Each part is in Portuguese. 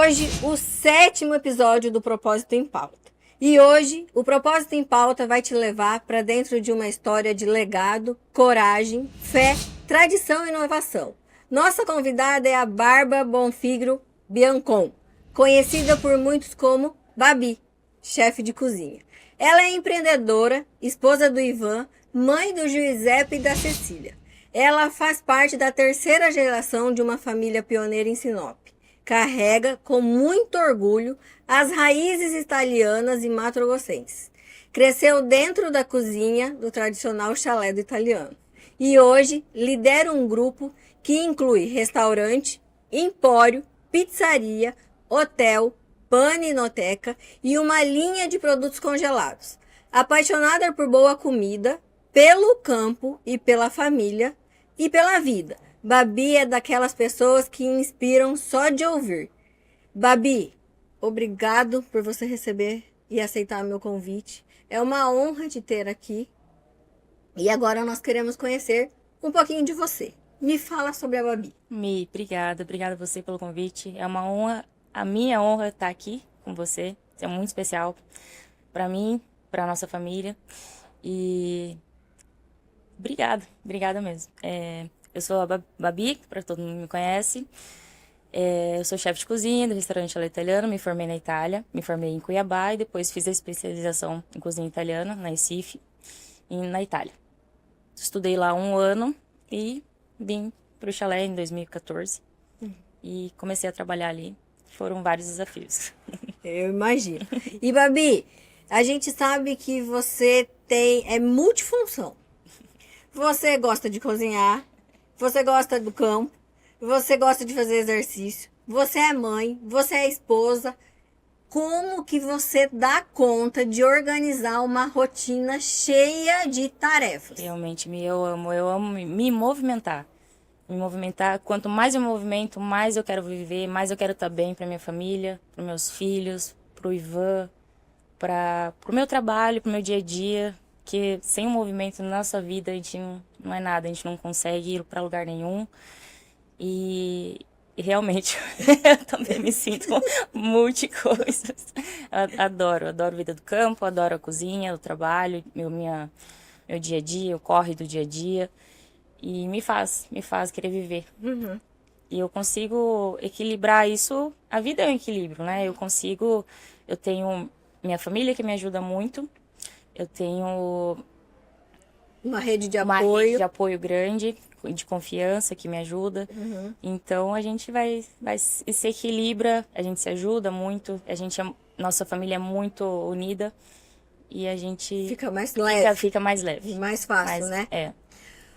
hoje o 7º episódio do Propósito em Pauta. E hoje o Propósito em Pauta vai te levar para dentro de uma história de legado, coragem, fé, tradição e inovação. Nossa convidada é a Bárbara Bonfigro Biancon, conhecida por muitos como Babi, chefe de cozinha. Ela é empreendedora, esposa do Ivan, mãe do Giuseppe e da Cecília. Ela faz parte da 3ª geração de uma família pioneira em Sinop. Carrega com muito orgulho as raízes italianas e mato-grossenses. Cresceu dentro da cozinha do tradicional chalé do italiano. E hoje lidera um grupo que inclui restaurante, empório, pizzaria, hotel, paninoteca e uma linha de produtos congelados. Apaixonada por boa comida, pelo campo e pela família e pela vida, Babi é daquelas pessoas que inspiram só de ouvir. Babi, obrigado por você receber e aceitar meu convite. É uma honra te ter aqui. E agora nós queremos conhecer um pouquinho de você. Me fala sobre a Babi. Obrigada a você pelo convite. É uma honra, a minha honra estar aqui com você. Isso é muito especial para mim, para a nossa família. E obrigada mesmo. Eu sou a Babi, para todo mundo me conhece. Eu sou chefe de cozinha do restaurante Chalé Italiano, me formei na Itália, me formei em Cuiabá e depois fiz a especialização em cozinha italiana na Recife e na Itália. Estudei lá 1 ano e vim para o chalé em 2014 e comecei a trabalhar ali. Foram vários desafios. Eu imagino. E Babi, a gente sabe que você é multifunção. Você gosta de cozinhar, você gosta do campo, você gosta de fazer exercício, você é mãe, você é esposa. Como que você dá conta de organizar uma rotina cheia de tarefas? Realmente, eu amo me movimentar. Me movimentar, quanto mais eu movimento, mais eu quero viver, mais eu quero estar bem para minha família, para meus filhos, para o Ivan, para o meu trabalho, para o meu dia a dia. Que sem o movimento na nossa vida a gente não é nada, a gente não consegue ir para lugar nenhum. E realmente eu também me sinto multi-coisas. Adoro a vida do campo, adoro a cozinha, o trabalho, meu dia a dia, o corre do dia a dia. E me faz querer viver. Uhum. E eu consigo equilibrar isso, a vida é um equilíbrio, né? Eu tenho minha família que me ajuda muito. Eu tenho uma rede de uma apoio. rede de apoio grande, de confiança, que me ajuda. Uhum. Então, a gente vai se equilibra, a gente se ajuda muito, nossa família é muito unida e a gente fica mais leve. Fica mais leve. Mais fácil, né? É.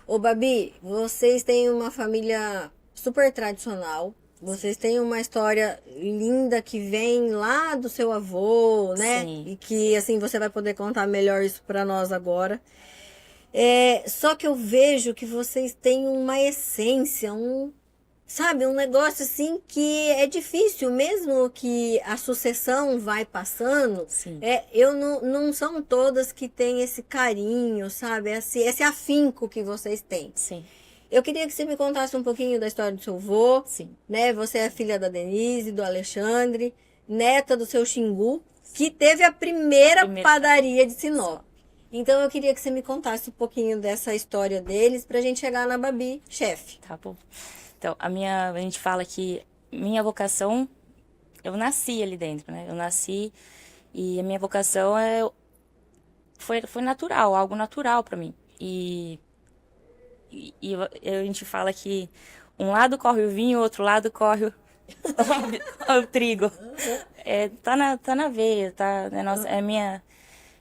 Ô, Babi, vocês têm uma família super tradicional. Vocês têm uma história linda que vem lá do seu avô, né? Sim. E que, assim, você vai poder contar melhor isso pra nós agora. Só que eu vejo que vocês têm uma essência, um negócio assim que é difícil, mesmo que a sucessão vai passando. Sim. Não são todas que têm esse carinho, sabe? Esse afinco que vocês têm. Sim. Eu queria que você me contasse um pouquinho da história do seu avô. Sim. Né? Você é filha da Denise, do Alexandre, neta do seu Xingu, que teve a primeira padaria de Sinop. Então eu queria que você me contasse um pouquinho dessa história deles pra gente chegar na Babi, chefe. Tá bom. Então, a gente fala que minha vocação, eu nasci ali dentro, né? Eu nasci e a minha vocação foi natural, algo natural pra mim. E a gente fala que um lado corre o vinho, o outro lado corre o trigo. Tá na veia, tá?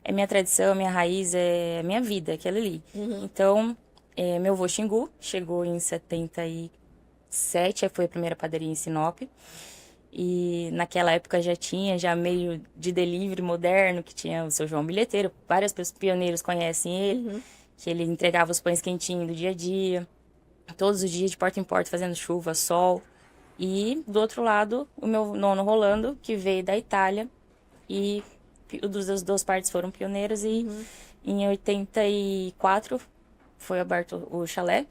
É minha tradição, minha raiz, é minha vida, aquela ali. Uhum. Então, meu avô Xingu chegou em 77, foi a primeira padaria em Sinop. E naquela época já meio de delivery moderno, que tinha o seu João Bilheteiro. Várias pessoas pioneiros conhecem ele, Uhum. que ele entregava os pães quentinhos do dia a dia. Todos os dias, de porta em porta, fazendo chuva, sol. E, do outro lado, o meu nono Rolando, que veio da Itália. E as duas partes foram pioneiras. E em 84 foi aberto o chalé.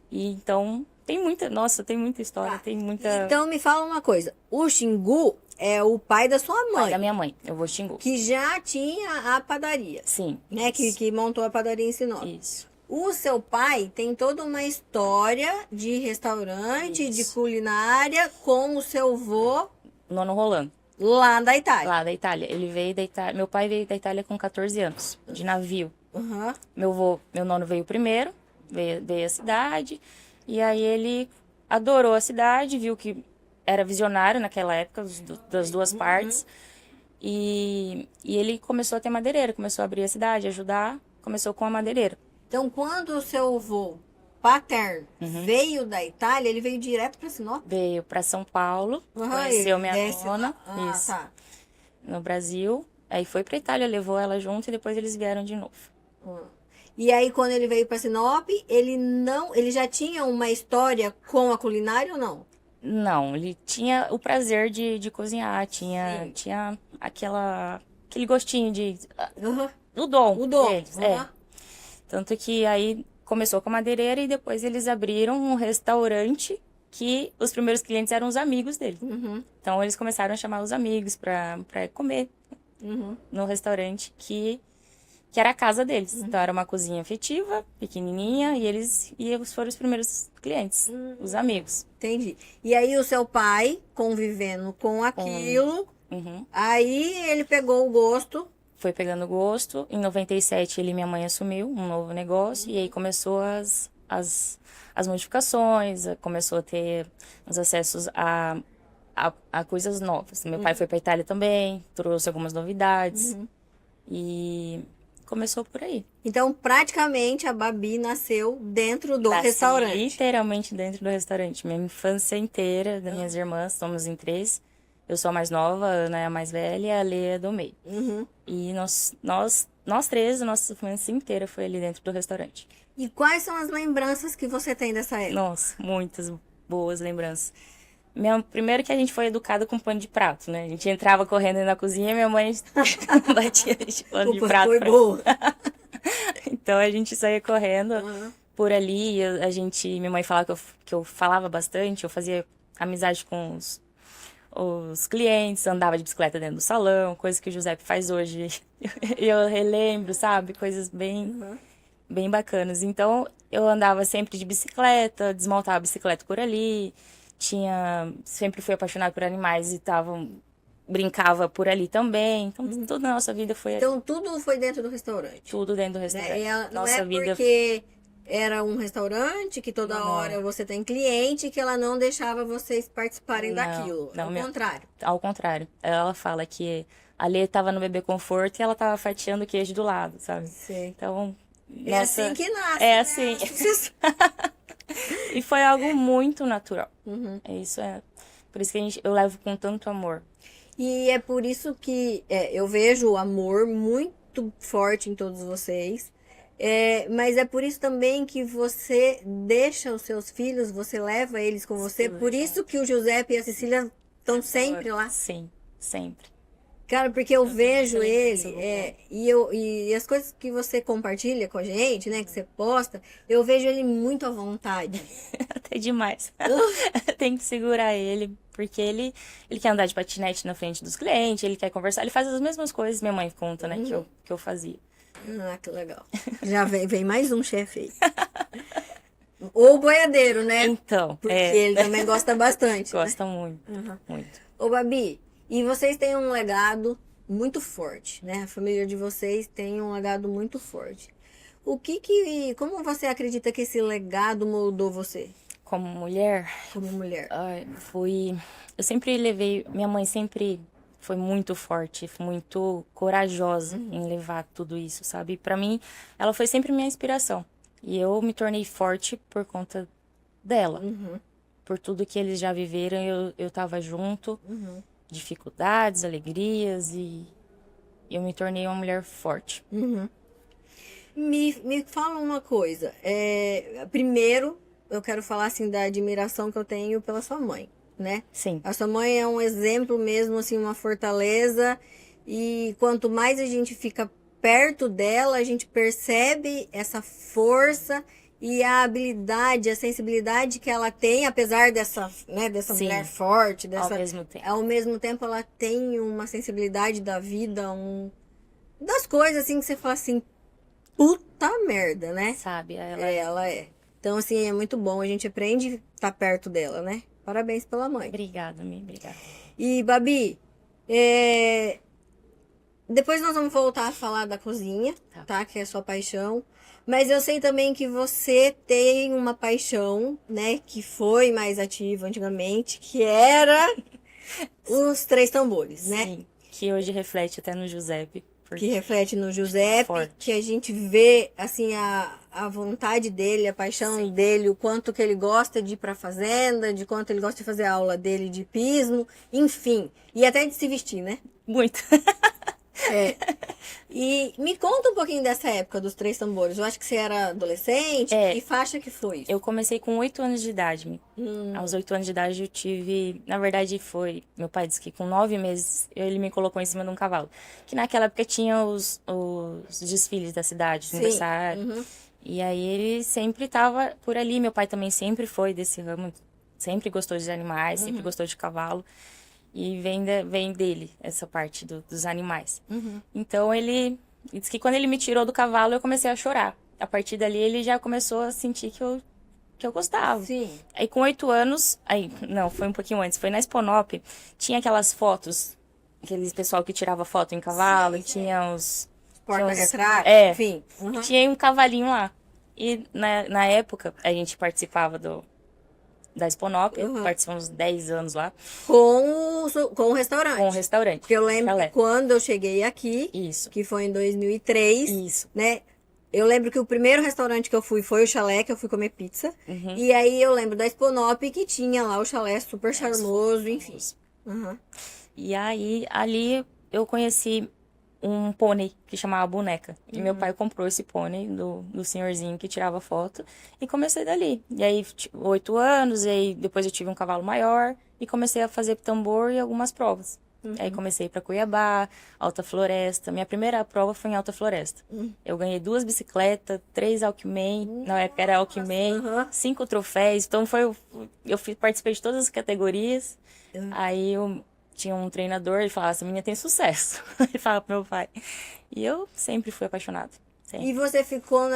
E então Tem muita, nossa, tem muita história, Tá. tem muita... Então me fala uma coisa. O Xingu é o pai da sua Pai mãe, da minha mãe, eu vou Xingu. que já tinha a padaria, Sim, né? isso, Que montou a padaria em Sinop. isso. O seu pai tem toda uma história de restaurante, de Isso. culinária com o seu avô Nono Rolando, lá da Itália. lá da Itália. Ele veio da Itália, meu pai veio da Itália com 14 anos, de navio. Aham. Meu nono veio primeiro, veio à cidade, e aí ele adorou a cidade, viu que era visionário naquela época, das duas partes, e ele começou a ter madeireira, começou a abrir a cidade, ajudar, começou com a madeireira. Então, quando o seu avô paterno veio da Itália, ele veio direto para Sinop? Veio para São Paulo, Aham, conheceu ele minha desce nona, lá. Ah, isso, tá. no Brasil, aí foi para Itália, levou ela junto e depois eles vieram de novo. Ah. E aí, quando ele veio para Sinop, ele já tinha uma história com a culinária ou não? Não, ele tinha o prazer de cozinhar, Sim. tinha aquele gostinho Aham. do dom O dom. deles, Aham. Tanto que aí começou com a madeireira e depois eles abriram um restaurante que os primeiros clientes eram os amigos dele. Uhum. Então eles começaram a chamar os amigos para comer Uhum. no restaurante que era a casa deles. Então era uma cozinha afetiva, pequenininha, e eles foram os primeiros clientes, os amigos. Entendi. E aí, o seu pai, convivendo com aquilo, Uhum. aí ele pegou o gosto. Foi pegando gosto. Em 97 ele e minha mãe assumiu um novo negócio e aí começou as modificações, começou a ter os acessos a coisas novas. Meu pai foi para Itália também, trouxe algumas novidades e começou por aí. Então, praticamente, a Babi nasceu dentro do Nasci restaurante. literalmente dentro do restaurante. Minha infância inteira, das minhas irmãs, somos em 3. Eu sou a mais nova, a Ana é a mais velha e a Lê é do meio. Uhum. E nós 3, a nossa infância inteira foi ali dentro do restaurante. E quais são as lembranças que você tem dessa época? Nossa, muitas boas lembranças. Primeiro que a gente foi educado com pano de prato, né? A gente entrava correndo na cozinha e minha mãe batia de pano de prato. Foi boa. Então a gente saía correndo Uhum. por ali. Minha mãe falava que eu falava bastante, eu fazia amizade com os clientes, andava de bicicleta dentro do salão, coisa que o Giuseppe faz hoje. E eu relembro, sabe? Coisas bem bacanas. Então, eu andava sempre de bicicleta, desmontava a bicicleta por ali, sempre fui apaixonada por animais e brincava por ali também. Então, toda a nossa vida foi Então, tudo foi dentro do restaurante. tudo dentro do Né? restaurante. Não Nossa é vida porque era um restaurante que toda Não. hora você tem cliente que ela não deixava vocês participarem daquilo. não, Ao meu- contrário. Ao contrário. Ela fala que a Lê tava no bebê conforto e ela tava fatiando queijo do lado, sabe? Sei. Então, É assim que nasce. É né? assim. E foi algo muito natural. É isso, por isso que eu levo com tanto amor. E é por isso que eu vejo o amor muito forte em todos vocês. Mas é por isso também que você deixa os seus filhos, você leva eles com você. Sim, Por isso que o Giuseppe e a Cecília estão sempre lá. Sim, sempre. Cara, porque eu vejo muito ele, isso, e as coisas que você compartilha com a gente, né, que você posta, eu vejo ele muito à vontade. Até demais. Tem que segurar ele, porque ele quer andar de patinete na frente dos clientes, ele quer conversar, ele faz as mesmas coisas, minha mãe conta, né, que eu fazia. Ah, que legal. Já vem mais um chefe aí. Ou boiadeiro, né? Então, Porque ele também gosta bastante. Né? gosta muito, muito. Ô, Babi, e vocês têm um legado muito forte, né? A família de vocês tem um legado muito forte. Como você acredita que esse legado moldou você Como mulher, como mulher? eu sempre minha mãe sempre foi muito forte, muito corajosa em levar tudo isso, sabe? Pra mim, ela foi sempre minha inspiração. E eu me tornei forte por conta dela. Por tudo que eles já viveram, eu tava junto. Dificuldades, alegrias e eu me tornei uma mulher forte. Me fala uma coisa. Primeiro, eu quero falar assim da admiração que eu tenho pela sua mãe, né? Sim, A sua mãe é um exemplo mesmo, assim, uma fortaleza. E quanto mais a gente fica perto dela, a gente percebe essa força e a habilidade, a sensibilidade que ela tem, apesar dessa, né, dessa Sim. mulher forte, Ao mesmo tempo. ao mesmo tempo ela tem uma sensibilidade da vida, das coisas assim que você fala assim, puta merda, né? Sabe? Ela Ela é. Então, assim, é muito bom. A gente aprende a estar perto dela, né? Parabéns pela mãe. Obrigada, Mi. Obrigada. E, Babi, depois nós vamos voltar a falar da cozinha, tá? Que é a sua paixão. Mas eu sei também que você tem uma paixão, né? Que foi mais ativa antigamente, que era os três tambores, né? Sim. Que hoje reflete até no Giuseppe. Que reflete no Giuseppe, Forte. que a gente vê, assim, a vontade dele, a paixão dele, o quanto que ele gosta de ir pra fazenda, de quanto ele gosta de fazer a aula dele de pismo, enfim. E até de se vestir, né? Muito. É. E me conta um pouquinho dessa época dos três tambores. Eu acho que você era adolescente. É. Que faixa que foi isso? Eu comecei com 8 anos de idade. Mi. Aos 8 anos de idade eu tive... Na verdade foi... Meu pai disse que com 9 meses ele me colocou em cima de um cavalo. Que naquela época tinha os desfiles da cidade, aniversário. E aí ele sempre tava por ali. Meu pai também sempre foi desse ramo. Sempre gostou de animais, sempre gostou de cavalo. E vem dele essa parte dos animais. Então ele disse que quando ele me tirou do cavalo eu comecei a chorar. A partir dali ele já começou a sentir que eu gostava. Sim. Aí com 8 anos, não, foi um pouquinho antes, foi na Exponop, tinha aquelas fotos, aqueles pessoal que tirava foto em cavalo, e tinha os... Porta-retrato, enfim. Tinha um cavalinho lá. E na época a gente participava da Exponop, participamos 10 anos lá. Com o restaurante. Com o restaurante. Porque eu lembro que quando eu cheguei aqui, Isso. que foi em 2003, Isso. né? Eu lembro que o primeiro restaurante que eu fui foi o Chalé, que eu fui comer pizza. E aí eu lembro da Exponop, que tinha lá o chalé super charmoso, enfim. E aí, ali eu conheci um pônei que chamava Boneca. E meu pai comprou esse pônei do senhorzinho que tirava foto. E comecei dali. E aí, 8 anos, e aí depois eu tive um cavalo maior. E comecei a fazer tambor e algumas provas. Aí comecei para Cuiabá, Alta Floresta. Minha primeira prova foi em Alta Floresta. Eu ganhei 2 bicicletas, 3 Alckmin. Na época era Alckmin. 5 troféus. Então participei de todas as categorias. Aí eu tinha um treinador, ele falava, essa menina tem sucesso. Ele falava pro meu pai. E eu sempre fui apaixonada. Sempre. E você ficou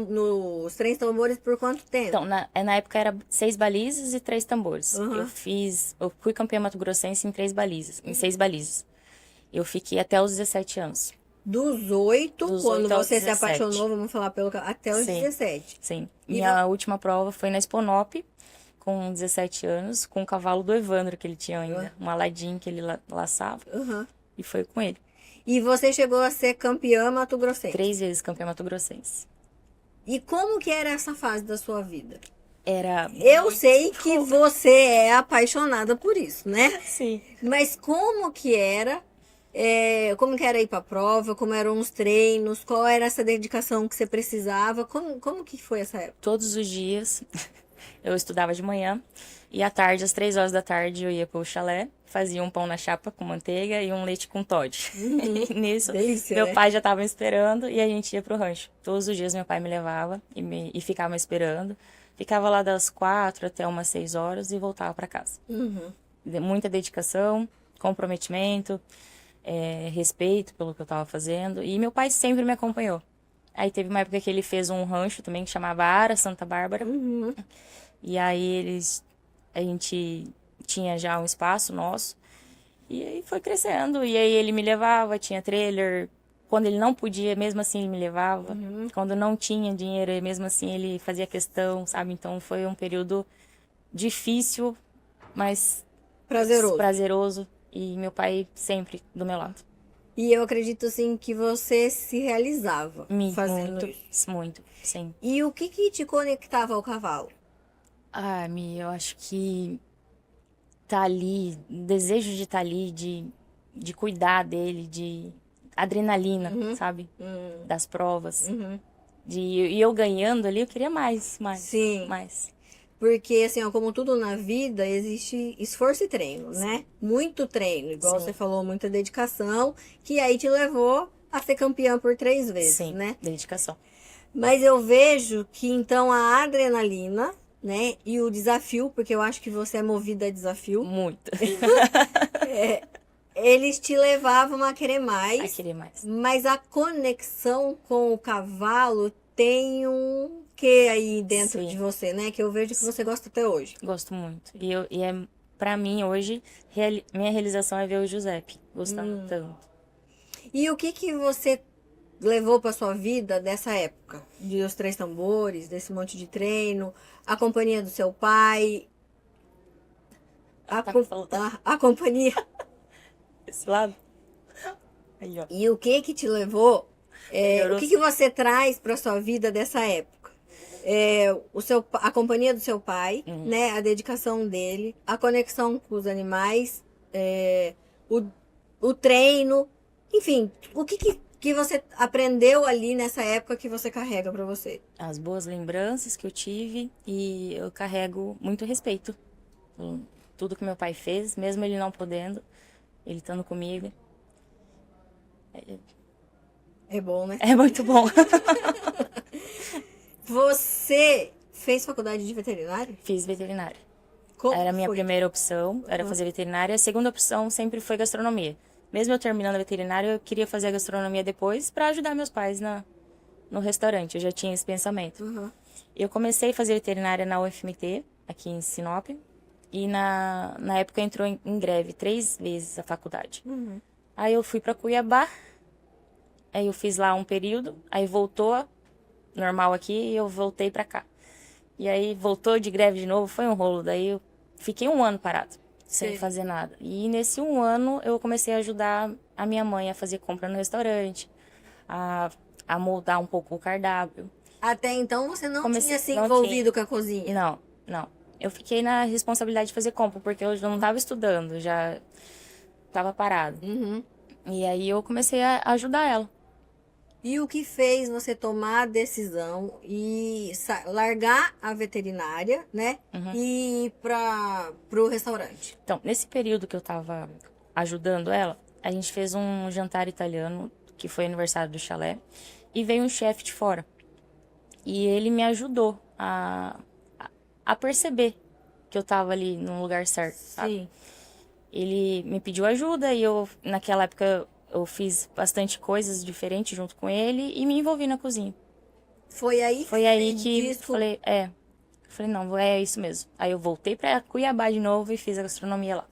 nos três tambores por quanto tempo? Então, na época era 6 balizas e 3 tambores. Eu fui campeã mato-grossense em 3 balizas, em 6 balizas. Eu fiquei até os 17 anos. Dos 8, quando 8 aos você 17. se apaixonou, vamos falar até os 17. Sim. Minha última prova foi na Exponop, com 17 anos, com o cavalo do Evandro que ele tinha ainda. Um Aladim que ele laçava. E foi com ele. E você chegou a ser campeã mato-grossense? 3 vezes campeã mato-grossense. E como que era essa fase da sua vida? Eu sei que você é apaixonada por isso, né? Sim. Mas como que era? Como que era ir pra prova? Como eram os treinos? Qual era essa dedicação que você precisava? Como que foi essa época? Todos os dias eu estudava de manhã e à tarde, às 3 horas da tarde, eu ia pro chalé, fazia um pão na chapa com manteiga e um leite com Toddy. E nisso, delícia, meu né? pai já estava me esperando e a gente ia pro rancho. Todos os dias meu pai me levava e ficava me esperando. Ficava lá das 4 até umas 6 horas e voltava para casa. Muita dedicação, comprometimento, respeito pelo que eu estava fazendo. E meu pai sempre me acompanhou. Aí teve uma época que ele fez um rancho também que chamava Ara Santa Bárbara. E aí a gente tinha já um espaço nosso. E aí foi crescendo. E aí ele me levava, tinha trailer. Quando ele não podia, mesmo assim ele me levava. Quando não tinha dinheiro, mesmo assim ele fazia questão, sabe? Então foi um período difícil, mas prazeroso. E meu pai sempre do meu lado. E eu acredito, assim, que você se realizava fazendo isso. Muito, sim. E o que te conectava ao cavalo? Eu acho que tá ali, desejo de estar ali, de cuidar dele, de adrenalina, sabe? Das provas. E eu ganhando ali, eu queria mais. Sim. Mais. Porque, assim, ó, como tudo na vida, existe esforço e treino, né? Muito treino, igual você falou, muita dedicação, que aí te levou a ser campeã por 3 vezes, né? Dedicação. Mas eu vejo que então a adrenalina, né, e o desafio, porque eu acho que você é movida a desafio, Muito. eles te levavam a querer A mais, querer mais. mas a conexão com o cavalo tem um quê aí dentro Sim. de você, né? Que eu vejo que você gosta até hoje. Gosto muito. E é, pra mim, hoje, minha realização é ver o Giuseppe gostando tanto. E o que você levou para sua vida dessa época? De Os Três Tambores, desse monte de treino, a companhia do seu pai, Tá me falando a companhia. desse lado? Aí, ó. E o que te levou? O que você traz para sua vida dessa época? A companhia do seu pai, né? A dedicação dele, a conexão com os animais, o, o treino, enfim, o que você aprendeu ali nessa época que você carrega para você? As boas lembranças que eu tive e eu carrego muito respeito por tudo que meu pai fez, mesmo ele não podendo, ele estando comigo. É bom, né? É muito bom. Você fez faculdade de veterinário? Fiz veterinária. Como Era a minha foi? primeira opção, era fazer veterinária. A segunda opção sempre foi gastronomia. Mesmo eu terminando a veterinária, eu queria fazer a gastronomia depois para ajudar meus pais no restaurante. Eu já tinha esse pensamento. Uhum. Eu comecei a fazer veterinária na UFMT, aqui em Sinop. E na época entrou em greve 3 vezes a faculdade. Aí eu fui para Cuiabá. Aí eu fiz lá um período. Aí voltou normal aqui e eu voltei para cá. E aí voltou de greve de novo, foi um rolo. Daí eu fiquei 1 ano parado, sem Sei. fazer nada. E nesse 1 ano eu comecei a ajudar a minha mãe a fazer compra no restaurante, a moldar um pouco o cardápio. Até então você não tinha se não envolvido tinha. com a cozinha? Não. Eu fiquei na responsabilidade de fazer compra, porque eu já não estava estudando, já estava parado. Uhum. E aí eu comecei a ajudar ela. E o que fez você tomar a decisão e largar a veterinária, né? E ir para o restaurante? Então, nesse período que eu estava ajudando ela, a gente fez um jantar italiano, que foi aniversário do chalé, e veio um chefe de fora. E ele me ajudou a perceber que eu estava ali no lugar certo, sabe? Sim. Ele me pediu ajuda e eu, naquela época, eu fiz bastante coisas diferentes junto com ele e me envolvi na cozinha. Foi aí Foi aí você que disse, falei, não, é isso mesmo. Aí eu voltei para Cuiabá de novo e fiz a gastronomia lá.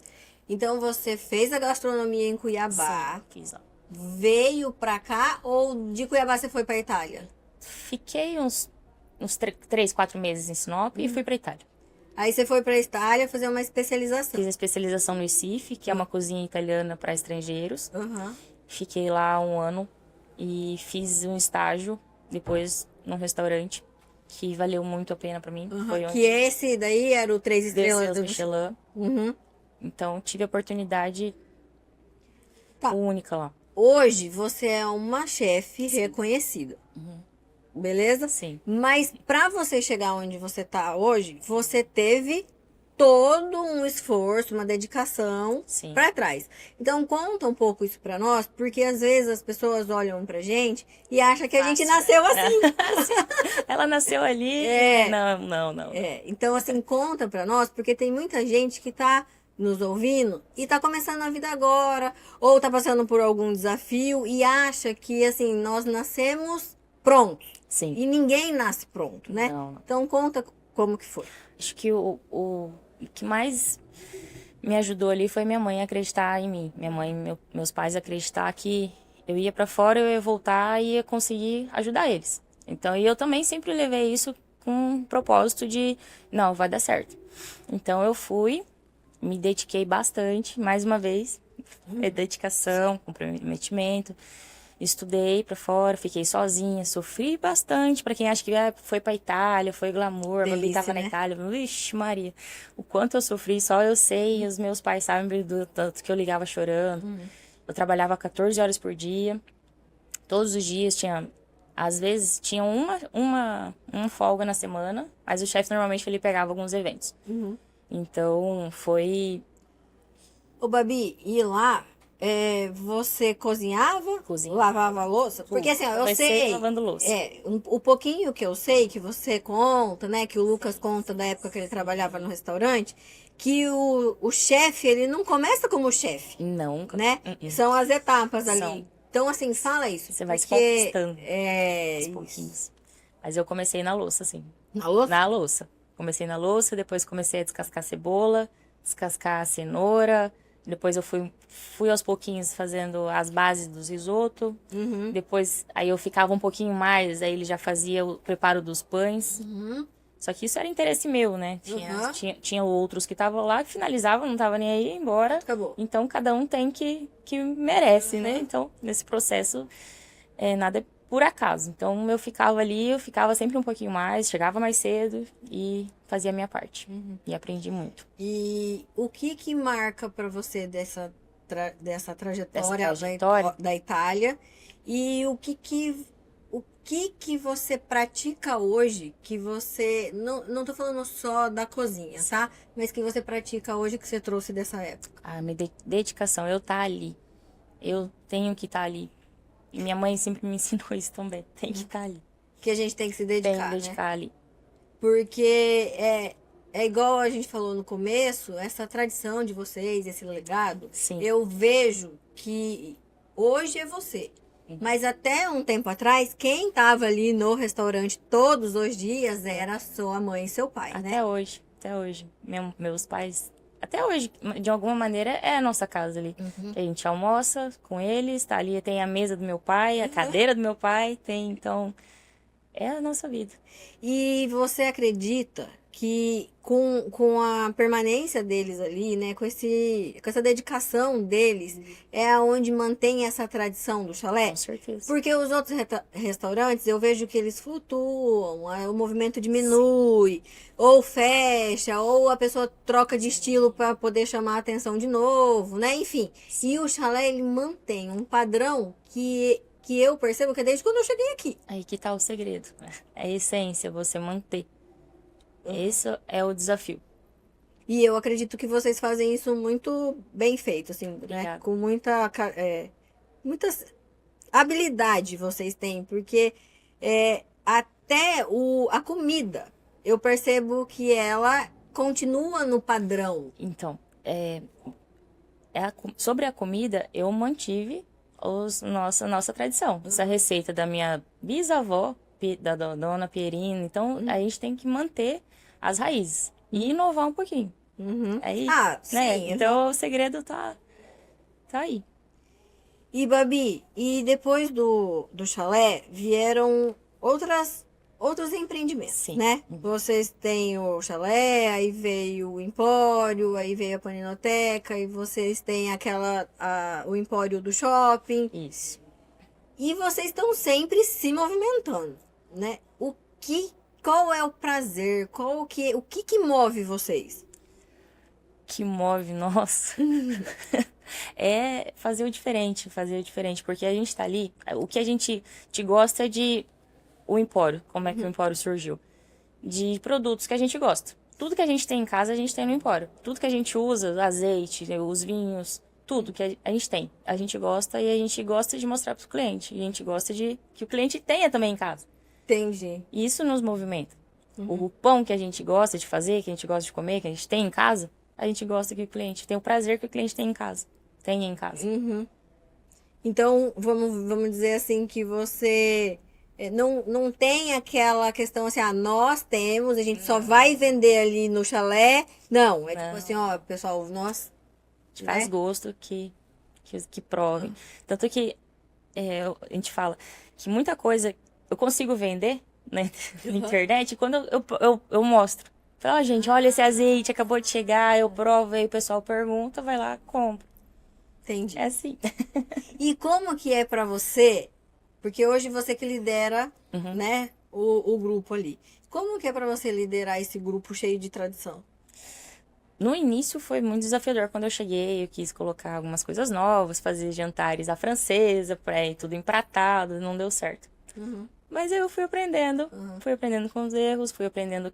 Então você fez a gastronomia em Cuiabá, Sim, fiz lá. veio pra cá ou de Cuiabá você foi pra Itália? Fiquei uns 3, 4 meses em Sinop e fui para Itália. Aí você foi pra Itália fazer uma especialização. Fiz a especialização no ICIF, que é uma cozinha italiana para estrangeiros. Uhum. Fiquei lá 1 ano e fiz um estágio depois num restaurante que valeu muito a pena para mim. Foi onde Que esse daí era o 3 estrelas desceu do os Michelin. Uhum. Então tive a oportunidade Tá. única lá. Hoje você é uma chefe reconhecida. Beleza? Sim. Mas para você chegar onde você tá hoje, você teve todo um esforço, uma dedicação Sim. para trás. Então conta um pouco isso para nós, porque às vezes as pessoas olham pra gente e acham que a gente nasceu assim. Ela nasceu ali. É. Não. Então assim, conta para nós, porque tem muita gente que tá nos ouvindo e tá começando a vida agora, ou tá passando por algum desafio e acha que assim, nós nascemos prontos. Sim. E ninguém nasce pronto, né? Não. Então conta como que foi. Acho que o que mais me ajudou ali foi minha mãe acreditar em mim. Minha mãe e meus pais acreditar que eu ia pra fora, eu ia voltar e ia conseguir ajudar eles. Então, e eu também sempre levei isso com um propósito de, não, vai dar certo. Então, eu fui, me dediquei bastante, mais uma vez, dedicação, comprometimento. Estudei pra fora, fiquei sozinha, sofri bastante. Pra quem acha que foi pra Itália, foi glamour, a Babi Delícia, tava na né? Itália. Vixe, Maria, o quanto eu sofri, só eu sei. E os meus pais sabem do tanto que eu ligava chorando. Eu trabalhava 14 horas por dia. Todos os dias às vezes tinha uma folga na semana, mas o chefe normalmente ele pegava alguns eventos. Então foi Ô, Babi, e lá, você cozinhava? Cozinha. Lavava a louça? Porque assim, ó, eu Comecei sei. lavando louça. O pouquinho que eu sei, que você conta, né? Que o Lucas conta da época que ele trabalhava no restaurante, que o chefe, ele não começa como chefe, Não. né? São as etapas ali. São. Então, assim, fala isso. Você vai se porque conquistando aos isso. pouquinhos. Mas eu comecei na louça, assim. Na louça? Na louça. Comecei na louça, depois comecei a descascar cebola, descascar a cenoura. Depois eu fui aos pouquinhos fazendo as bases dos risoto. Uhum. Depois, aí eu ficava um pouquinho mais, aí ele já fazia o preparo dos pães. Uhum. Só que isso era interesse meu, né? Uhum. Tinha outros que estavam lá, que finalizavam, não tava nem aí, ia embora. Acabou. Então, cada um tem que merece, né? Então, nesse processo, nada é por acaso. Então, eu ficava ali, eu ficava sempre um pouquinho mais, chegava mais cedo e fazia a minha parte. E aprendi muito. E o que marca pra você dessa trajetória, Dessa trajetória? Da Itália? E o que você pratica hoje que você... Não tô falando só da cozinha, tá? Mas que você pratica hoje que você trouxe dessa época. A minha dedicação, eu estar ali. Eu tenho que estar ali. E minha mãe sempre me ensinou isso também. Tem que estar ali. Que a gente tem que se Tem dedicar, que dedicar né? ali. Porque é igual a gente falou no começo, essa tradição de vocês, esse legado, Sim. eu vejo que hoje é você. Mas até um tempo atrás, quem estava ali no restaurante todos os dias era sua mãe e seu pai, né? Até hoje, até hoje. Meus pais, até hoje, de alguma maneira, é a nossa casa ali. A gente almoça com eles, tá ali, tem a mesa do meu pai, a cadeira do meu pai, tem, então, é a nossa vida. E você acredita que com a permanência deles ali, né, com essa dedicação deles, é aonde mantém essa tradição do chalé? Com certeza. Porque os outros restaurantes, eu vejo que eles flutuam, o movimento diminui, ou fecha, ou a pessoa troca de estilo para poder chamar a atenção de novo, né? Enfim. E o chalé, ele mantém um padrão que eu percebo que é desde quando eu cheguei aqui. Aí que tá o segredo. É a essência, você manter. Esse é o desafio. E eu acredito que vocês fazem isso muito bem feito, assim, né? Obrigada. Com muita habilidade vocês têm, porque até a comida, eu percebo que ela continua no padrão. Então, sobre a comida, eu mantive nossa tradição. Essa receita da minha bisavó, da dona Pierina. Então, a gente tem que manter as raízes e inovar um pouquinho. Aí, Sim. né? Então, o segredo tá aí. E, Babi, e depois do chalé, vieram outros empreendimentos, Sim. né? Vocês têm o chalé, aí veio o Empório, aí veio a Paninoteca, e vocês têm o Empório do shopping. Isso. E vocês estão sempre se movimentando, né? Qual é o prazer? O que move vocês? Que move, nossa. É fazer o diferente, porque a gente tá ali, o que a gente te gosta é de o Empório, como é que o Empório surgiu? De produtos que a gente gosta. Tudo que a gente tem em casa, a gente tem no Empório. Tudo que a gente usa, azeite, os vinhos, tudo que a gente tem. A gente gosta e a gente gosta de mostrar pro cliente. E a gente gosta de que o cliente tenha também em casa. Entendi. E isso nos movimenta. O pão que a gente gosta de fazer, que a gente gosta de comer, que a gente tem em casa, a gente gosta que o cliente tenha o prazer que o cliente tem em casa. Tenha em casa. Então, vamos dizer assim que você não tem aquela questão assim, nós temos, a gente só vai vender ali no chalé. Não, tipo assim, ó, pessoal, nós... A gente faz gosto que provem. Tanto que a gente fala que muita coisa eu consigo vender, né, na internet, quando eu mostro. Fala, gente, olha esse azeite, acabou de chegar, eu provo, aí o pessoal pergunta, vai lá, compra. Entendi. É assim. E como que é pra você, porque hoje você que lidera, né, o grupo ali. Como que é pra você liderar esse grupo cheio de tradição? No início foi muito desafiador. Quando eu cheguei, eu quis colocar algumas coisas novas, fazer jantares à francesa, tudo empratado, não deu certo. Mas eu fui aprendendo com os erros, fui aprendendo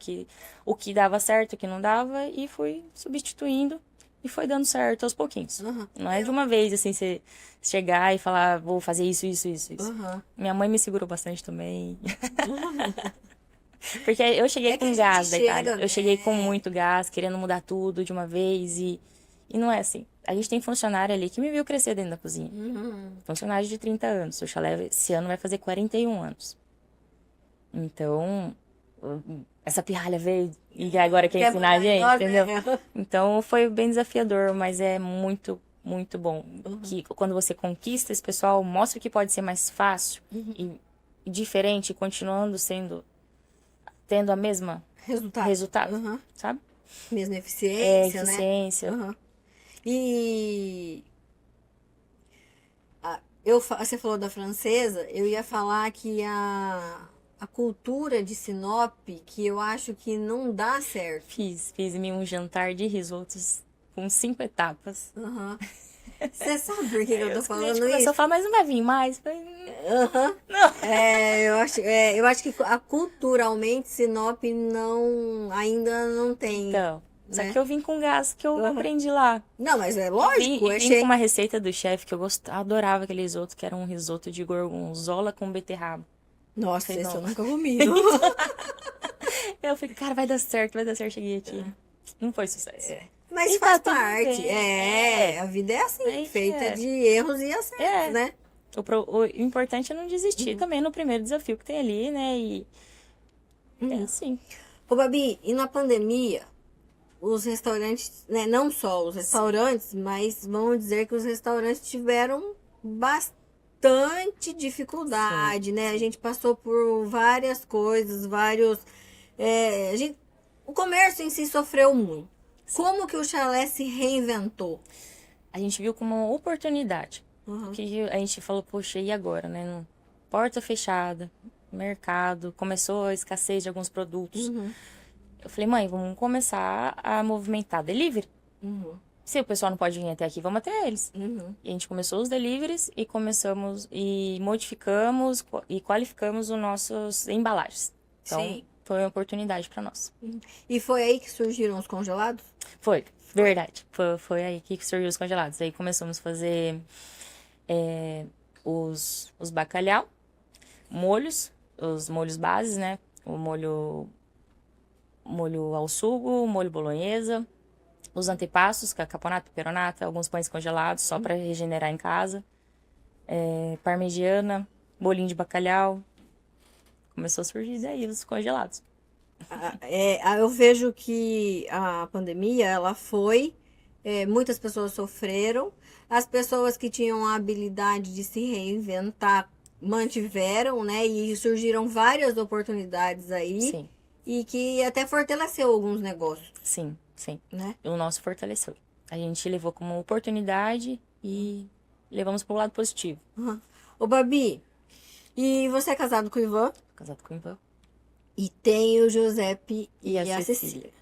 o que dava certo, o que não dava, e fui substituindo E foi dando certo aos pouquinhos. Uhum. Não é de uma vez, assim, você chegar e falar, vou fazer isso. Uhum. Minha mãe me segurou bastante também. Porque eu cheguei É que a com gente gás da Itália. chega, Eu cheguei com é. muito gás, querendo mudar tudo de uma vez. E não é assim. A gente tem funcionário ali que me viu crescer dentro da cozinha. Uhum. Funcionário de 30 anos. O chalé esse ano vai fazer 41 anos. Então, essa pirralha veio e agora quer ensinar a gente, entendeu? Então, foi bem desafiador, mas é muito, muito bom. Que quando você conquista esse pessoal, mostra que pode ser mais fácil e diferente, continuando tendo a mesma resultado, Uhum. sabe? Mesma É, eficiência, né? eficiência. Uhum. E você falou da francesa, eu ia falar que a cultura de Sinop, que eu acho que não dá certo. Fiz-me um jantar de risotos com 5 etapas. Uhum. Você sabe por que eu tô Os clientes falando começaram isso? a falar, mas não vai vir mais? Falei, Uhum. Eu acho que culturalmente Sinop ainda não tem. então, só Né? que eu vim com gás que eu aprendi lá. Não, mas é lógico, Vim com uma receita do chefe que eu adorava aquele risoto, que era um risoto de gorgonzola com beterraba. Nossa, Falei, esse eu não. nunca comi. Eu falei, cara, vai dar certo. Cheguei aqui. Não foi sucesso. Mas E faz tá tudo parte. bem. A vida é assim, Aí feita é. de erros e acertos, É. né? O importante é não desistir também no primeiro desafio que tem ali, né? E é assim. Ô, Babi, e na pandemia, os restaurantes, né, não só os restaurantes, mas vamos dizer que os restaurantes tiveram bastante dificuldade, né? A gente passou por várias coisas, o comércio em si sofreu muito. Como que o chalé se reinventou? A gente viu como uma oportunidade. Uhum. Que a gente falou, poxa, e agora, né? Porta fechada, mercado, começou a escassez de alguns produtos. Eu falei, mãe, vamos começar a movimentar delivery. Se o pessoal não pode vir até aqui, vamos até eles. E a gente começou os deliveries e começamos e modificamos e qualificamos os nossos embalagens. Então, Sim. foi uma oportunidade para nós. E foi aí que surgiram os congelados? Foi, verdade. Foi aí que surgiu os congelados. Aí começamos a fazer os bacalhau, molhos, os molhos bases, né? O molho ao sugo, molho bolonhesa, os antepassos, que é caponata, peperonata, alguns pães congelados, só para regenerar em casa. Parmegiana, bolinho de bacalhau. Começou a surgir daí os congelados. Eu vejo que a pandemia, ela foi, muitas pessoas sofreram, as pessoas que tinham a habilidade de se reinventar mantiveram, né? E surgiram várias oportunidades aí. Sim. E que até fortaleceu alguns negócios, Sim. né? O nosso fortaleceu. A gente levou como oportunidade e levamos para o lado positivo. Uhum. Ô, Babi, e você é casado com o Ivan? Casado com o Ivan. E tem o Giuseppe e a Cecília. Cecília.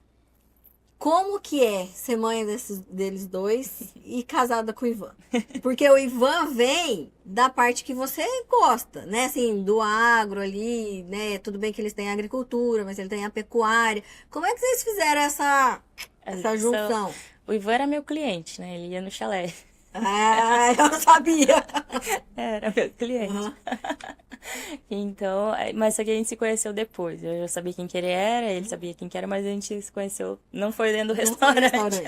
Como que é ser mãe deles dois e casada com o Ivan? Porque o Ivan vem da parte que você gosta, né? Assim, do agro ali, né? Tudo bem que eles têm a agricultura, mas ele tem a pecuária. Como é que vocês fizeram essa junção? O Ivan era meu cliente, né? Ele ia no chalé. Ah, eu não sabia. Era meu cliente. Então, mas só que a gente se conheceu depois. Eu já sabia quem que ele era, ele sabia quem que era, mas a gente se conheceu, não foi dentro do restaurante.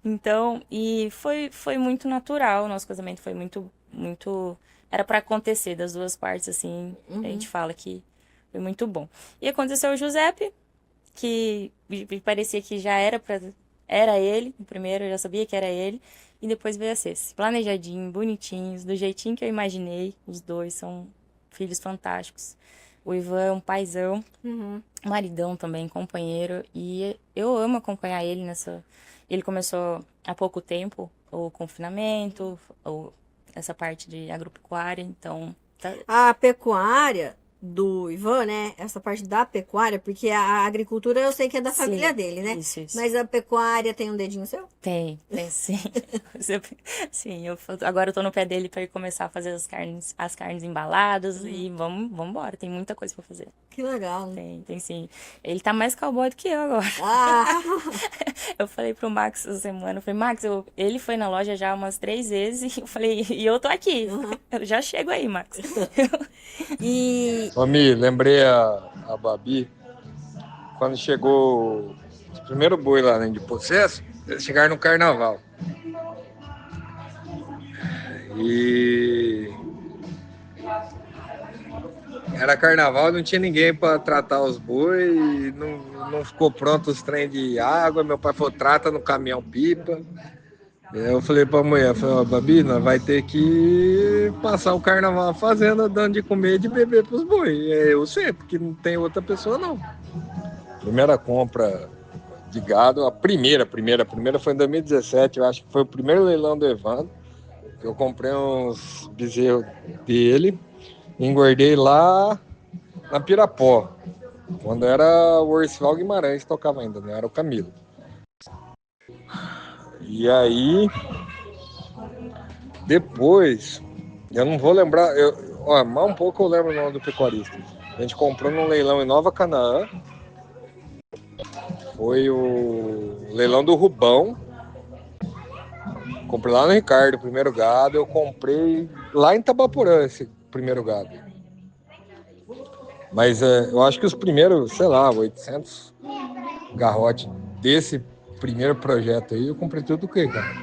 Então, e foi muito natural, o nosso casamento foi muito, era para acontecer das duas partes, assim, a gente fala que foi muito bom. E aconteceu o Giuseppe, que me parecia que já era ele, o primeiro, eu já sabia que era ele, e depois veio a Ceci, planejadinho, bonitinhos, do jeitinho que eu imaginei, os dois são filhos fantásticos. O Ivan é um paizão, maridão também, companheiro, e eu amo acompanhar ele nessa... Ele começou há pouco tempo o confinamento, essa parte de agropecuária, então... A pecuária do Ivan, né? Essa parte da pecuária, porque a agricultura eu sei que é da família dele, né? Isso. Mas a pecuária tem um dedinho seu? Tem sim. Sim, agora eu tô no pé dele para ele começar a fazer as carnes embaladas e vamos embora. Tem muita coisa para fazer. Que legal. Tem sim. Ele tá mais cowboy do que eu agora. Ah. Eu falei pro Max essa semana, eu falei, Max, ele foi na loja já umas 3 vezes, e eu falei, e eu tô aqui. Eu já chego aí, Max. E Ô, Mi, lembrei a Babi, quando chegou os primeiros boi lá né, de processo, eles chegaram no carnaval. E era carnaval, não tinha ninguém para tratar os boi, não ficou pronto os trem de água. Meu pai falou, trata no caminhão pipa. Eu falei pra mulher, falei, ó, Babi, nós vai ter que passar o carnaval na fazenda, dando de comer e de beber pros boi. Eu sei, porque não tem outra pessoa não. Primeira compra de gado, a primeira foi em 2017, eu acho que foi o primeiro leilão do Evandro. Eu comprei uns bezerros dele, engordei lá na Pirapó, quando era o Orcival Guimarães que tocava ainda, não era o Camilo. E aí, depois, eu não vou lembrar, mais um pouco eu lembro o nome do pecuarista. A gente comprou num leilão em Nova Canaã, foi o leilão do Rubão. Comprei lá no Ricardo, o primeiro gado. Eu comprei lá em Itabaporã esse primeiro gado. Mas eu acho que os primeiros, sei lá, 800 garrote desse primeiro projeto aí, eu comprei tudo o que, cara?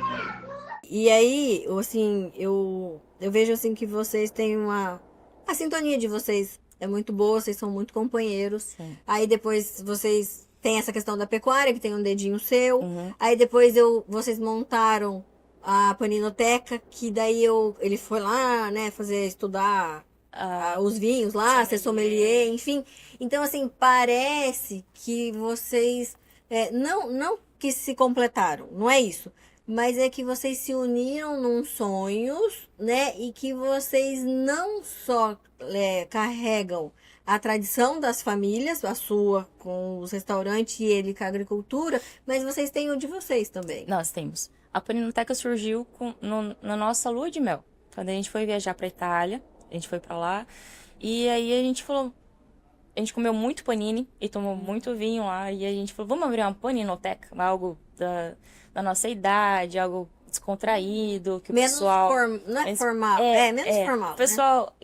E aí, assim, eu vejo assim que vocês têm uma. A sintonia de vocês é muito boa, vocês são muito companheiros. Sim. Aí depois vocês têm essa questão da pecuária, que tem um dedinho seu. Uhum. Aí depois vocês montaram a Paninoteca, que daí ele foi lá, né, estudar os vinhos lá, ser sommelier, enfim. Então, assim, parece que vocês não que se completaram, não é isso. Mas é que vocês se uniram num sonhos, né? E que vocês não só carregam a tradição das famílias, a sua com os restaurantes e ele com a agricultura, mas vocês têm o de vocês também. Nós temos. A Paninoteca surgiu na nossa lua de mel. Quando a gente foi viajar pra Itália, a gente foi pra lá. E aí a gente falou... A gente comeu muito panini e tomou muito vinho lá. E a gente falou, vamos abrir uma paninoteca. Algo da nossa idade, algo descontraído, que o Menos pessoal... não é formal, menos formal. O pessoal...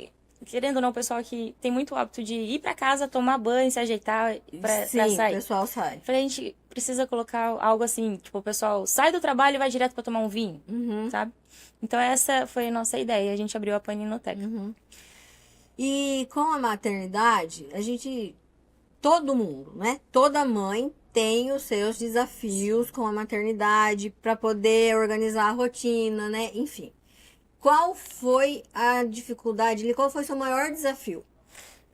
Querendo ou não, o pessoal que tem muito hábito de ir pra casa, tomar banho, se ajeitar pra sair. O pessoal sai. Falei, a gente precisa colocar algo assim, tipo, o pessoal sai do trabalho e vai direto pra tomar um vinho, sabe? Então essa foi a nossa ideia, a gente abriu a Paninoteca. E com a maternidade, todo mundo, né? Toda mãe tem os seus desafios com a maternidade para poder organizar a rotina, né? Enfim. Qual foi a dificuldade? Qual foi o seu maior desafio?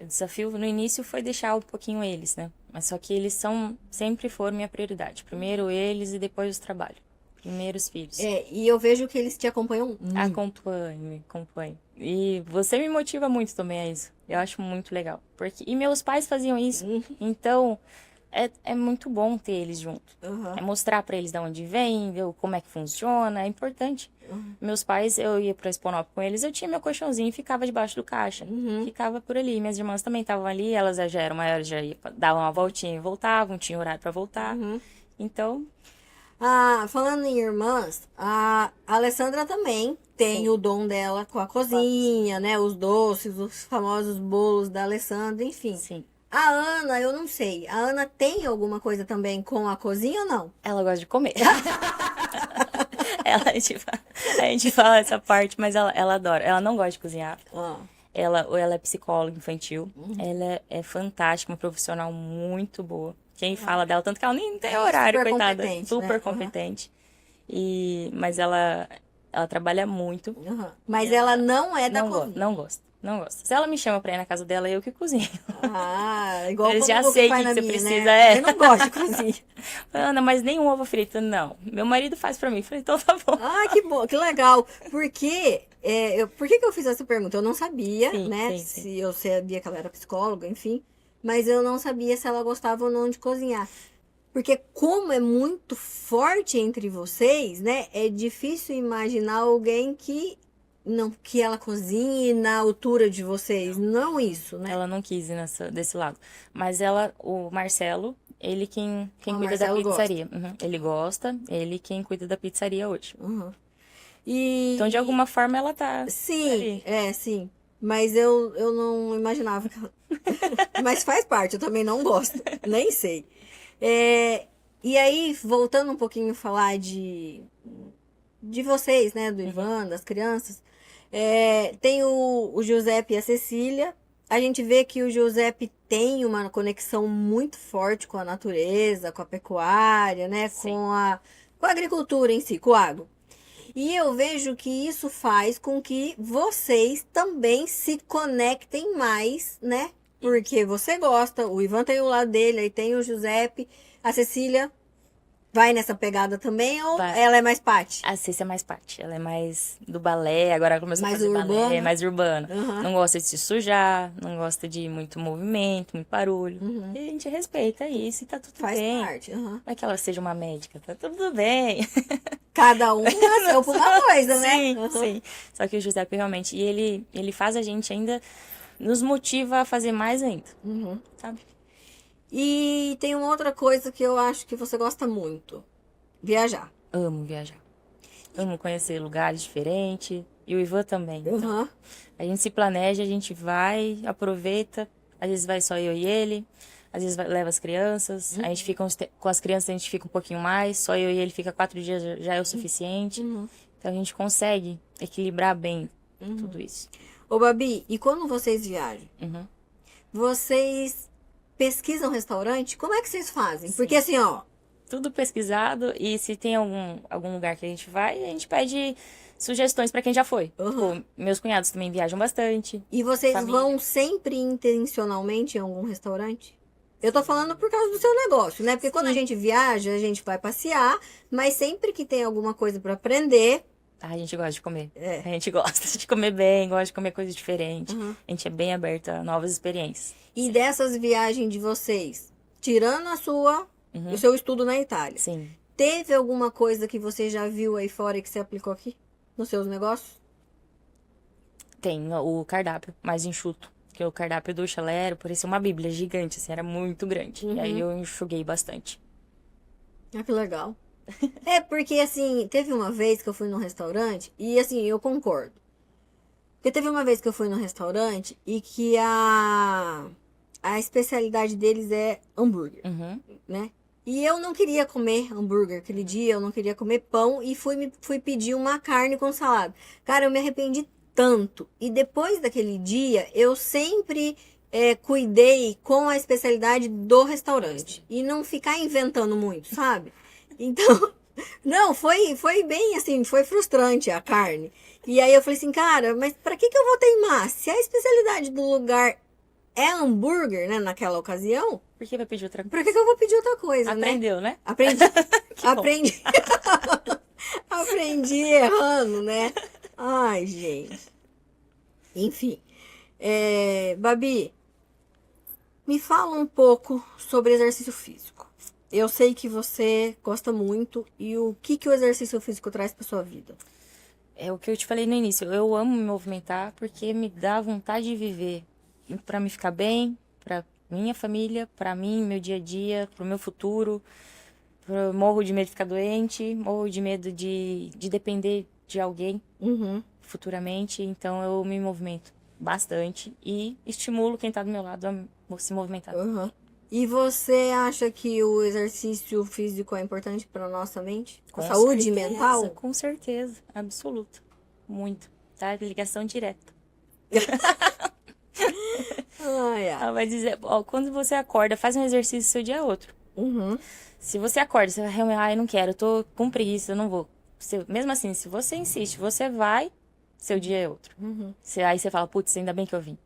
O desafio no início foi deixar um pouquinho eles, né? Mas só que eles sempre foram minha prioridade. Primeiro eles e depois o trabalho. Primeiro os filhos. E eu vejo que eles te acompanham muito. Acompanho. E você me motiva muito também a isso. Eu acho muito legal. E meus pais faziam isso. Então, é muito bom ter eles junto. É mostrar pra eles de onde vem, ver como é que funciona. É importante. Meus pais, eu ia pra Exponop com eles, eu tinha meu colchãozinho e ficava debaixo do caixa. Ficava por ali. Minhas irmãs também estavam ali, elas já eram maiores, davam uma voltinha e voltavam, tinha horário pra voltar. Então... falando em irmãs, a Alessandra também tem o dom dela com a cozinha, né? Os doces, os famosos bolos da Alessandra, enfim. Sim. A Ana, eu não sei. A Ana tem alguma coisa também com a cozinha ou não? Ela gosta de comer. A gente fala essa parte, mas ela adora. Ela não gosta de cozinhar. Ela é psicóloga infantil. Ela é fantástica, uma profissional muito boa. Quem fala dela, tanto que ela nem tem horário, Super coitada. competente, Super né? competente. Mas ela trabalha muito. Mas ela não é da cozinha. Não gosta. Se ela me chama pra ir na casa dela, eu que cozinho. Igual eu quando já você sei faz que na você minha, precisa. Né? Eu não gosto de cozinha. Ana, mas nem um ovo frito, não. Meu marido faz pra mim. Falei, então tá bom. Que bom, que legal. Porque, por que eu fiz essa pergunta? Eu não sabia, Sim, né? sim. Se eu sabia que ela era psicóloga, enfim. Mas eu não sabia se ela gostava ou não de cozinhar. Porque como é muito forte entre vocês, né? É difícil imaginar alguém que ela cozinhe na altura de vocês. Não isso, né? Ela não quis ir desse lado. Mas o Marcelo, ele quem Ah, cuida da Marcelo pizzaria. Uhum. Ele gosta, ele quem cuida da pizzaria hoje. Uhum. E, Então, de alguma forma, ela tá sim, ali. sim. Mas eu não imaginava que ela... Mas faz parte, eu também não gosto. Nem sei. É, e aí, voltando um pouquinho a falar de vocês, né? Do Uhum. Ivan, das crianças. Tem o Giuseppe e a Cecília. A gente vê que o Giuseppe tem uma conexão muito forte com a natureza, com a pecuária, né? Sim. Com a agricultura em si, com o agro. E eu vejo que isso faz com que vocês também se conectem mais, né? Porque você gosta, o Ivan tem o lado dele, aí tem o Giuseppe, a Cecília vai nessa pegada também, ou Vai. ela é mais parte? A Ceci é mais parte. Ela é mais do balé, agora ela começou a Mais fazer balé, urbana? mais urbana. Aham. Não gosta de se sujar, não gosta de muito movimento, muito barulho. Uhum. E a gente respeita isso e tá tudo Faz bem. parte. Aham. Não é que ela seja uma médica, tá tudo bem. Cada um nasceu por uma coisa, né? Sim, Aham. sim. Só que o Giuseppe realmente, e ele faz a gente ainda, nos motiva a fazer mais ainda, Uhum. sabe? E tem uma outra coisa que eu acho que você gosta muito: viajar. Amo viajar. Amo conhecer lugares diferentes. E o Ivan também. Então, Aham. a gente se planeja, a gente vai, aproveita. Às vezes vai só eu e ele. Às vezes leva as crianças. A gente fica com as crianças, a gente fica um pouquinho mais. Só eu e ele fica 4 dias, já é o suficiente. Uhum. Então a gente consegue equilibrar bem tudo isso. Ô, Babi, e quando vocês viajam, Uhum. vocês pesquisam restaurante? Como é que vocês fazem? Porque assim, ó, Tudo pesquisado. E se tem algum lugar que a gente vai, a gente pede sugestões pra quem já foi. Uhum. Tipo, meus cunhados também viajam bastante. e vocês Família. vão sempre intencionalmente em algum restaurante? Eu tô falando por causa do seu negócio, né? Porque quando a gente viaja, a gente vai passear, mas sempre que tem alguma coisa pra aprender, A gente gosta de comer. É. A gente gosta de comer bem, gosta de comer coisa diferente. Uhum. A gente é bem aberto a novas experiências. e dessas viagens de vocês, tirando o seu estudo na Itália, Sim. teve alguma coisa que você já viu aí fora e que você aplicou aqui nos seus negócios? Tem o cardápio mais enxuto. Porque o cardápio do chalé parecia uma bíblia gigante, assim, era muito grande. E aí eu enxuguei bastante. Ah, que legal. Porque assim, teve uma vez que eu fui num restaurante e assim, eu concordo. Porque teve uma vez que eu fui num restaurante e que a especialidade deles é hambúrguer, Uhum. né? E eu não queria comer hambúrguer aquele dia, eu não queria comer pão e fui pedir uma carne com salada. Cara, eu me arrependi tanto. E depois daquele dia, eu sempre cuidei com a especialidade do restaurante. E não ficar inventando muito, sabe? Então, não, foi bem assim, foi frustrante a carne. E aí eu falei assim, cara, mas pra que eu vou teimar? Se a especialidade do lugar é hambúrguer, né, naquela ocasião, Por que vai pedir outra coisa? pra que eu vou pedir outra coisa, né? Aprendeu, né? Aprendi. Que bom. Aprendi. Aprendi errando, né? Ai, gente. Enfim. Babi, me fala um pouco sobre exercício físico. Eu sei que você gosta muito e o que o exercício físico traz pra sua vida? É o que eu te falei no início. Eu amo me movimentar porque me dá vontade de viver. Pra me ficar bem, pra minha família, pra mim, meu dia a dia, pro meu futuro. Eu morro de medo de ficar doente, morro de medo de depender de alguém Uhum. futuramente. Então eu me movimento bastante e estimulo quem tá do meu lado a se movimentar. Uhum. E você acha que o exercício físico é importante para nossa mente? Com Saúde certeza, mental? Com certeza, absoluta. Muito. Tá? Ligação direta. Ai, ai. Ela vai dizer, ó, quando você acorda, faz um exercício, seu dia é outro. Uhum. Se você acorda, você vai realmente, eu não quero, eu tô com preguiça, eu não vou. Mesmo assim, se você insiste, você vai, seu dia é outro. Uhum. Aí você fala, putz, ainda bem que eu vim.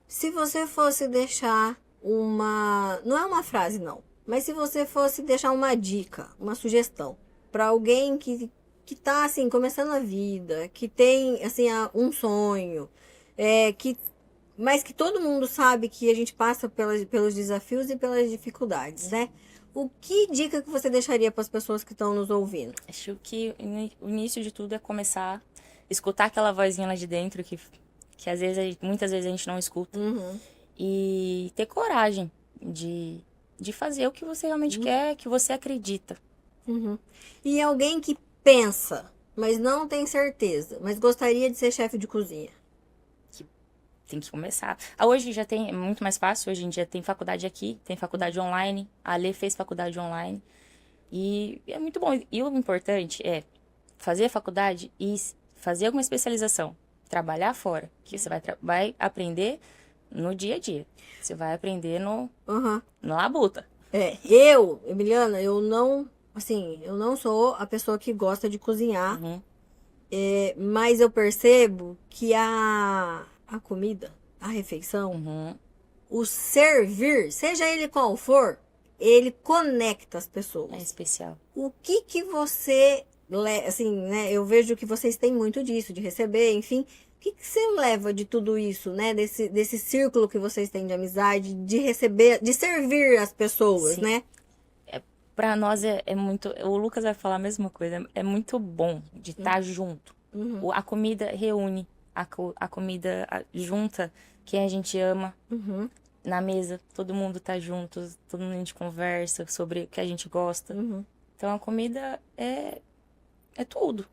Se você fosse deixar uma... Não é uma frase, não. Mas se você fosse deixar uma dica, uma sugestão para alguém que tá, assim, começando a vida, que tem, assim, um sonho, mas que todo mundo sabe que a gente passa pelos desafios e pelas dificuldades, né? O que dica que você deixaria para as pessoas que estão nos ouvindo? Acho que o início de tudo é começar a escutar aquela vozinha lá de dentro que muitas vezes a gente não escuta. Uhum. E ter coragem de de fazer o que você realmente quer, que você acredita. Uhum. E alguém que pensa, mas não tem certeza, mas gostaria de ser chefe de cozinha. Tem que começar. Hoje já tem, é muito mais fácil, hoje em dia tem faculdade aqui, tem faculdade online, a Alê fez faculdade online, e é muito bom. E o importante é fazer a faculdade e fazer alguma especialização, trabalhar fora, que você vai aprender no dia a dia, você vai aprender Uhum. na labuta. Emiliana, eu não sou a pessoa que gosta de cozinhar, Uhum. mas eu percebo que a comida, a refeição, Uhum. o servir, seja ele qual for, ele conecta as É pessoas. especial. O que você, assim, né? Eu vejo que vocês têm muito disso, de receber, enfim. O que você leva de tudo isso, né? Desse círculo que vocês têm de amizade, de receber, de servir as pessoas, Sim. né? Pra nós é muito. O Lucas vai falar a mesma coisa. É muito bom de estar junto. A comida reúne. A comida junta quem a gente ama. Uhum, Na mesa, todo mundo tá junto. Todo mundo a gente conversa sobre o que a gente gosta. uhum. Então a comida é tudo.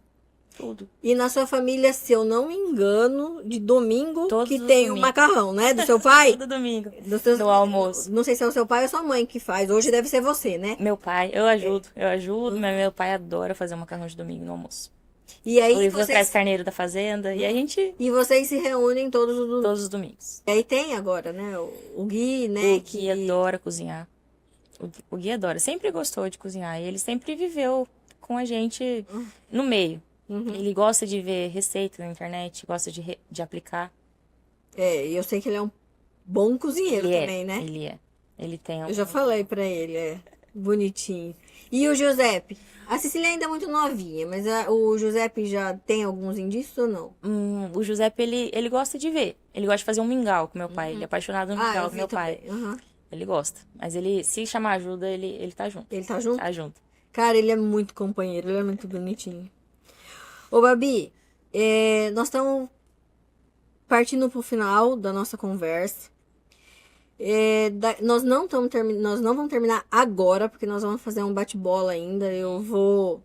Tudo. E na sua família, se eu não me engano, de domingo Todos que os tem o domingos. macarrão, né? Do seu pai? Todo domingo. Dos seus- Do almoço. Não sei se é o seu pai ou sua mãe que faz. Hoje deve ser você, né? Meu pai, eu ajudo, mas meu pai adora fazer um macarrão de domingo no almoço. E aí O Ivan traz vocês, carneiro da fazenda e a gente vocês se reúnem todos os domingos. todos os domingos. E aí tem agora, né? O Gui, né? O Gui adora cozinhar. O Gui adora, sempre gostou de cozinhar e ele sempre viveu com a gente no meio. Ele gosta de ver receita na internet, gosta de aplicar. E eu sei que ele é um bom cozinheiro também, né? Ele é. Ele tem Eu já falei pra ele, bonitinho. E o Giuseppe? A Cecília ainda é muito novinha, mas o Giuseppe já tem alguns indícios ou não? O Giuseppe, ele gosta de ver. Ele gosta de fazer um mingau com meu pai. Ele é apaixonado no eu mingau com vi meu pai. também. Uhum. Ele gosta. Mas ele, se chamar ajuda, ele tá junto. Ele tá junto? Tá junto. Cara, ele é muito companheiro, ele é muito bonitinho. Ô, Babi, nós estamos partindo pro final da nossa conversa. Nós não vamos terminar agora, porque nós vamos fazer um bate-bola ainda. Eu vou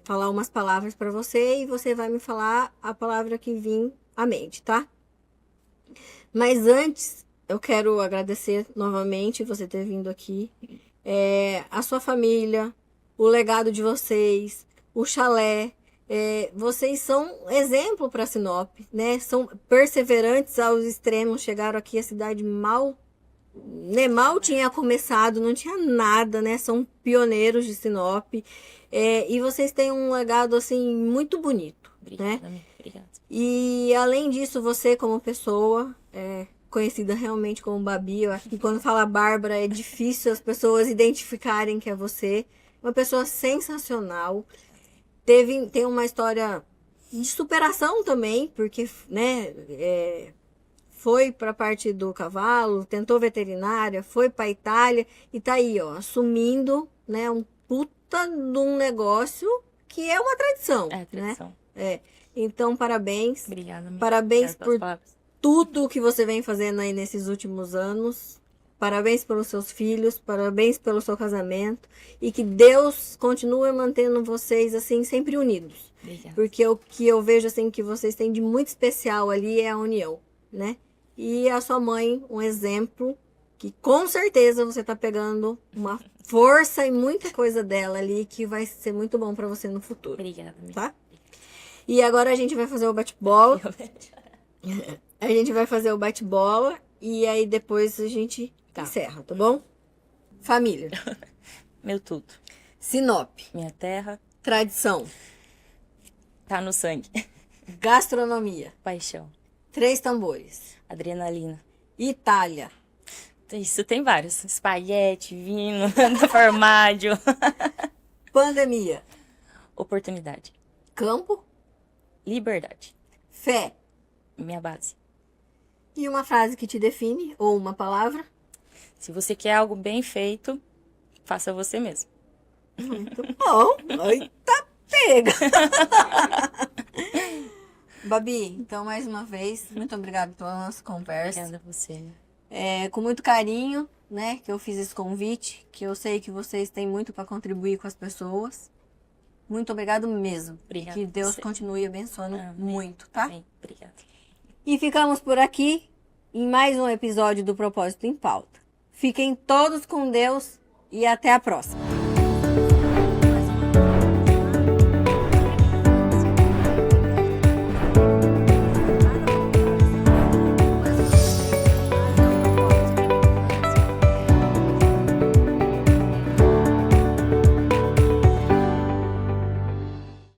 falar umas palavras para você e você vai me falar a palavra que vir à mente, tá? Mas antes, eu quero agradecer novamente você ter vindo aqui. A sua família, o legado de vocês, o chalé. Vocês são exemplo para Sinop, né? São perseverantes aos extremos. Chegaram aqui, a cidade mal tinha começado, não tinha nada, né? São pioneiros de Sinop. E vocês têm um legado, assim, muito bonito, né? Obrigada, amiga. Obrigada. E, além disso, você como pessoa, conhecida realmente como Babi, eu acho que quando fala Bárbara é difícil as pessoas identificarem que é você. Uma pessoa sensacional. Tem uma história de superação também, porque, né, foi para a parte do cavalo, tentou veterinária, foi para Itália e tá aí, ó, assumindo, né, um puta de um negócio que é uma tradição, É, tradição. né? Então, parabéns. Obrigada, amiga. Parabéns Obrigada pelas por palavras. tudo que você vem fazendo aí nesses últimos anos. Parabéns pelos seus filhos, parabéns pelo seu casamento e que Deus continue mantendo vocês assim sempre unidos. Obrigada. Porque o que eu vejo assim que vocês têm de muito especial ali é a união, né? E a sua mãe, um exemplo que com certeza você tá pegando uma força e muita coisa dela ali que vai ser muito bom para você no futuro, Obrigada, amiga. tá? E agora a gente vai fazer o bate-bola. A gente vai fazer o bate-bola e aí depois a gente encerra, tá bom? Família. Meu tudo. Sinop. Minha terra Tradição. tá no sangue. Gastronomia. Paixão. 3 tambores. Adrenalina. Itália. Isso tem vários. Espaguete, vinho, formaggio. Pandemia. Oportunidade. Campo. Liberdade. Fé. Minha base. E uma frase que te define, ou uma palavra. Se você quer algo bem feito, faça você mesmo. Muito bom. Eita, pega. Babi, então mais uma vez, muito obrigada pela nossa conversa. Obrigada a você. Com muito carinho, né, que eu fiz esse convite, que eu sei que vocês têm muito para contribuir com as pessoas. Muito obrigado mesmo. Obrigada Que Deus você. continue abençoando Amém. muito, tá? Amém. Obrigada. E ficamos por aqui em mais um episódio do Propósito em Pauta. Fiquem todos com Deus e até a próxima.